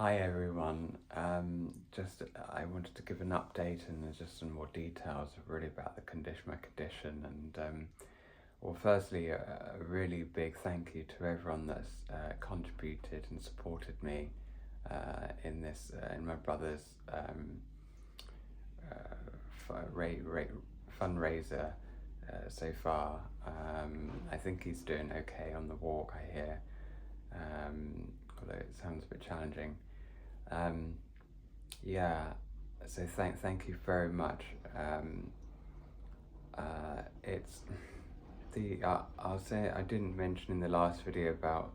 Hi everyone. I wanted to give an update and just some more details really about my condition, and well, firstly, a really big thank you to everyone that's contributed and supported me in my brother's fundraiser so far. I think he's doing okay on the walk, I hear, although it sounds a bit challenging. Yeah, so thank you very much. It's I'll say I didn't mention in the last video about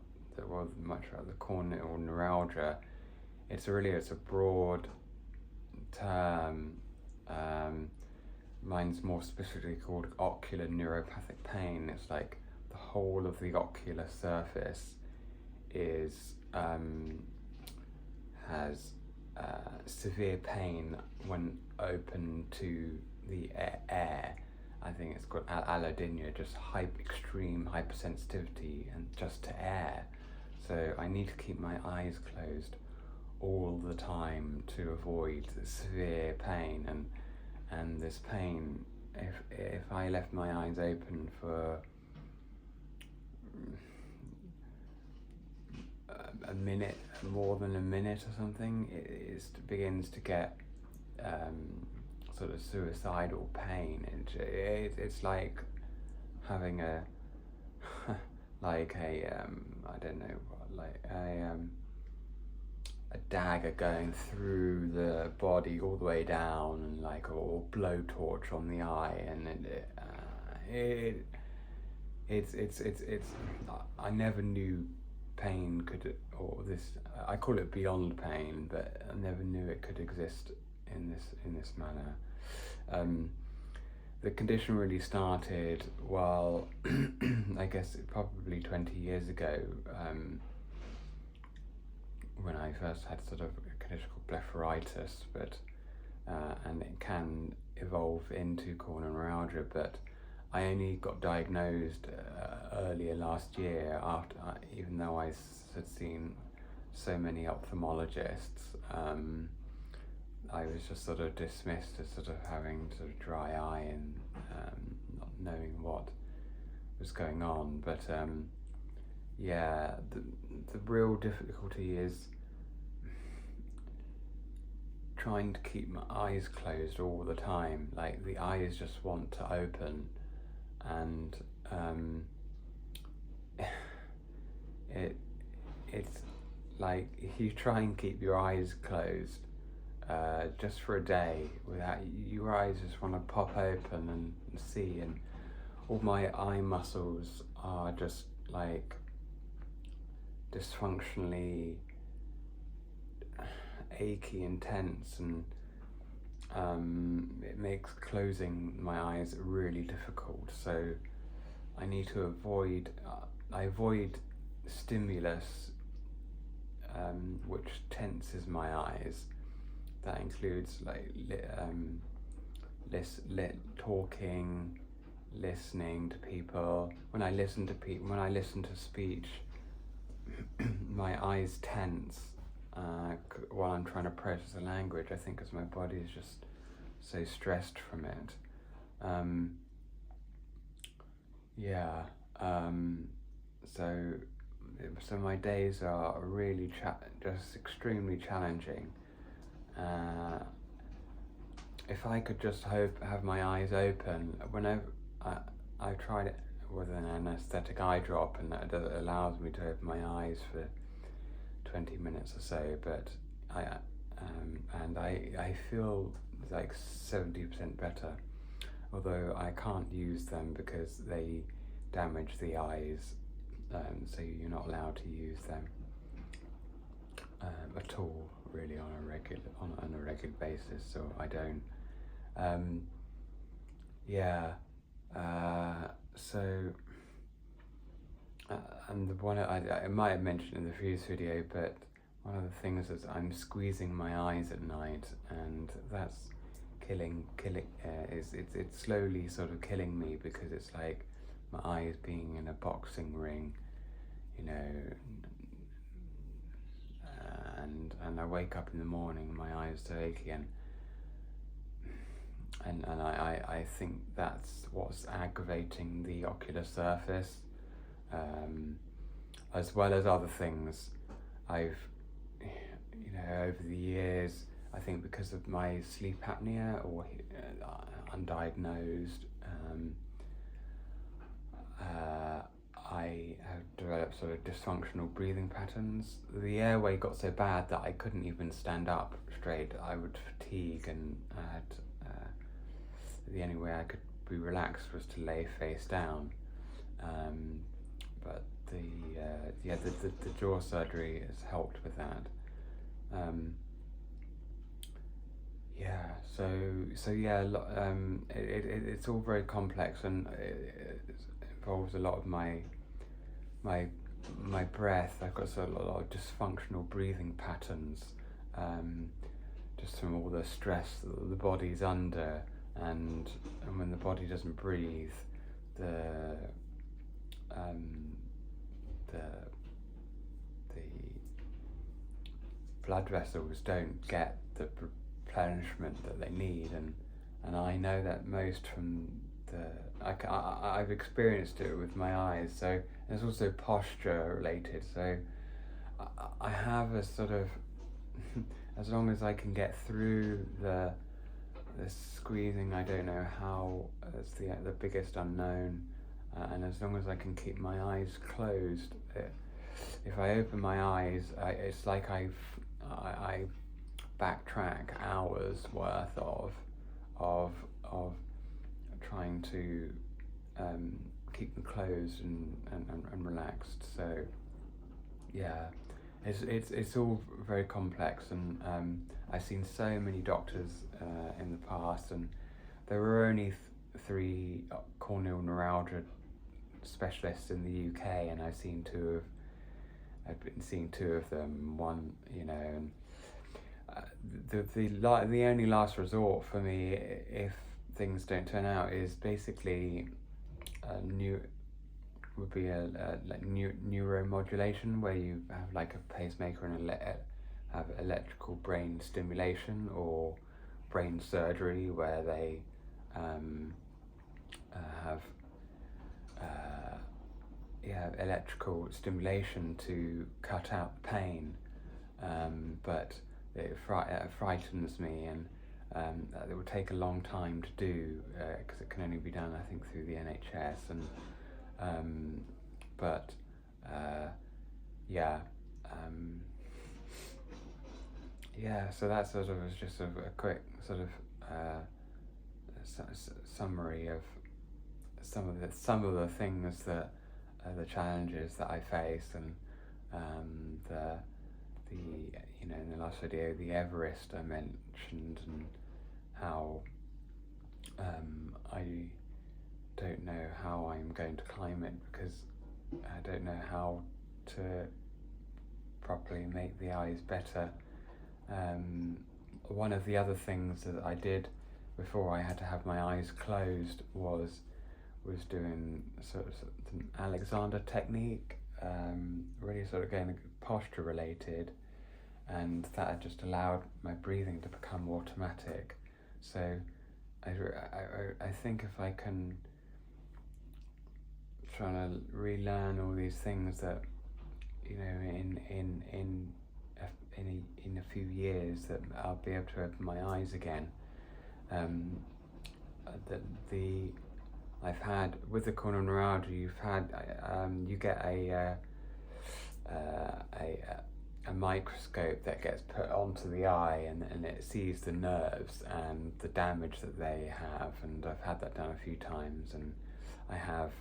much about the corneal neuralgia. It's a broad term. Mine's more specifically called ocular neuropathic pain. It's like the whole of the ocular surface is has severe pain when open to the air. I think it's called allodynia, just extreme hypersensitivity and just to air. So I need to keep my eyes closed all the time to avoid severe pain, and this pain, if I left my eyes open for a minute, more than a minute or something, it begins to get sort of suicidal pain. It's like having a like a I don't know what, like a dagger going through the body all the way down, and like a blowtorch on the eye, and it's I never knew pain could, or this, I call it beyond pain, but I never knew it could exist in this manner. The condition really started, well, I guess probably 20 years ago, when I first had sort of a condition called blepharitis, and it can evolve into corneal neuralgia, but I only got diagnosed earlier last year, after even though I had seen so many ophthalmologists. I was just sort of dismissed as sort of having sort of dry eye and not knowing what was going on. But yeah, the real difficulty is trying to keep my eyes closed all the time. Like the eyes just want to open, and it's like if you try and keep your eyes closed just for a day, without, your eyes just want to pop open and see, and all my eye muscles are just like dysfunctionally achy and tense, and it makes closing my eyes really difficult. So I need to avoid stimulus which tenses my eyes. That includes like talking, listening to people. When I listen to speech, my eyes tense while I'm trying to process the language. I think because my body is just so stressed from it. So my days are really just extremely challenging. If I could just have my eyes open, whenever I tried it with an anaesthetic eye drop, and that allows me to open my eyes for 20 minutes or so, but I feel like 70% better, although I can't use them because they damage the eyes, so you're not allowed to use them at all, really, on a regular basis. So I don't. And the one I might have mentioned in the previous video, but one of the things is I'm squeezing my eyes at night, and that's it's slowly sort of killing me, because it's like my eyes being in a boxing ring, you know, and and I wake up in the morning and my eyes are achy, and I think that's what's aggravating the ocular surface, as well as other things. I've, over the years, I think because of my sleep apnea or undiagnosed, I have developed sort of dysfunctional breathing patterns. The airway got so bad that I couldn't even stand up straight. I would fatigue, and the only way I could be relaxed was to lay face down. But the jaw surgery has helped with that. It's all very complex, and it involves a lot of my breath. I've got a lot of dysfunctional breathing patterns, just from all the stress that the body's under, and when the body doesn't breathe, the blood vessels don't get the replenishment that they need, and I know that most from I've experienced it with my eyes. So there's also posture related. So I have a sort of as long as I can get through the squeezing, I don't know how, that's the biggest unknown, and as long as I can keep my eyes closed, if I open my eyes, it's like I backtrack hours worth of trying to keep them closed and relaxed. So yeah, it's all very complex, and I've seen so many doctors in the past, and there were only 3 corneal neuralgia specialists in the UK, and I've been seeing 2 of them. One, and the only last resort for me, if things don't turn out, is basically neuromodulation, where you have like a pacemaker and have electrical brain stimulation, or brain surgery, where they have electrical stimulation to cut out the pain, but it frightens me, and it will take a long time to do, because it can only be done, I think, through the NHS, so that sort of was just a quick sort of summary of some of the things that the challenges that I face, and in the last video, the Everest I mentioned, and how I don't know how I'm going to climb it, because I don't know how to properly make the eyes better. One of the other things that I did before I had to have my eyes closed was doing sort of an Alexander technique, really sort of going posture related, and that had just allowed my breathing to become automatic. So I think if I can try to relearn all these things that in a few years, that I'll be able to open my eyes again. I've had, with the corneal neuralgia, you get a microscope that gets put onto the eye, and it sees the nerves and the damage that they have, and I've had that done a few times, and I have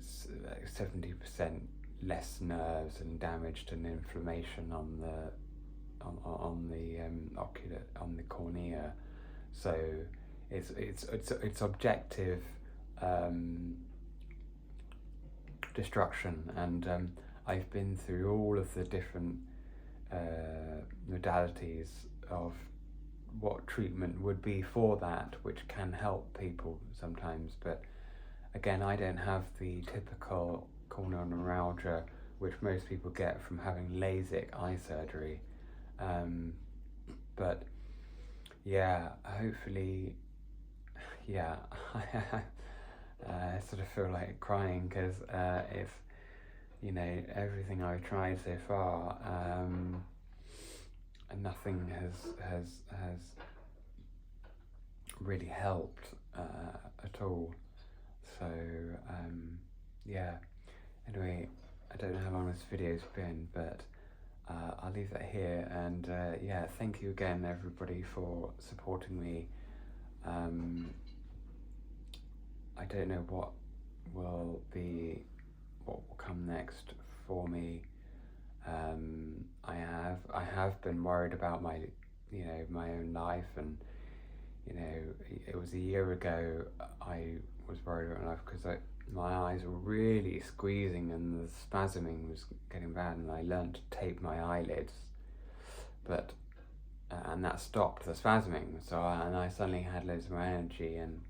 70% less nerves and damaged and inflammation on the cornea. So it's objective destruction, and I've been through all of the different modalities of what treatment would be for that, which can help people sometimes, but again, I don't have the typical corneal neuralgia which most people get from having LASIK eye surgery. But yeah, hopefully, yeah, I sort of feel like crying because it's, you know, everything I've tried so far, and nothing has really helped at all. So yeah. Anyway, I don't know how long this video's been, but I'll leave that here. And yeah, thank you again, everybody, for supporting me. I don't know what will come next for me. I have been worried about my own life, and it was a year ago I was worried about my life because my eyes were really squeezing and the spasming was getting bad, and I learned to tape my eyelids, but and that stopped the spasming. So I suddenly had loads more energy, and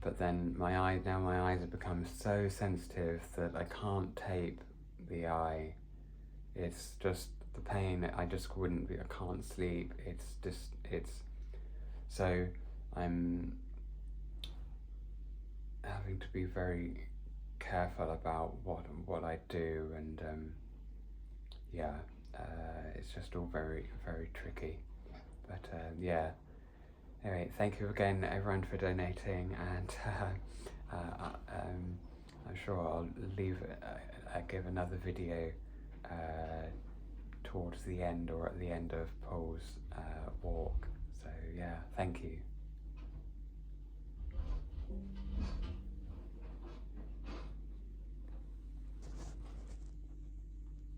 but then my eyes have become so sensitive that I can't tape the eye. It's just the pain. I just wouldn't be. I can't sleep. It's so I'm having to be very careful about what I do, and yeah, it's just all very, very tricky. But yeah. Anyway, thank you again, everyone, for donating, and I'm sure I'll give another video towards the end, or at the end of Paul's walk. So yeah, thank you.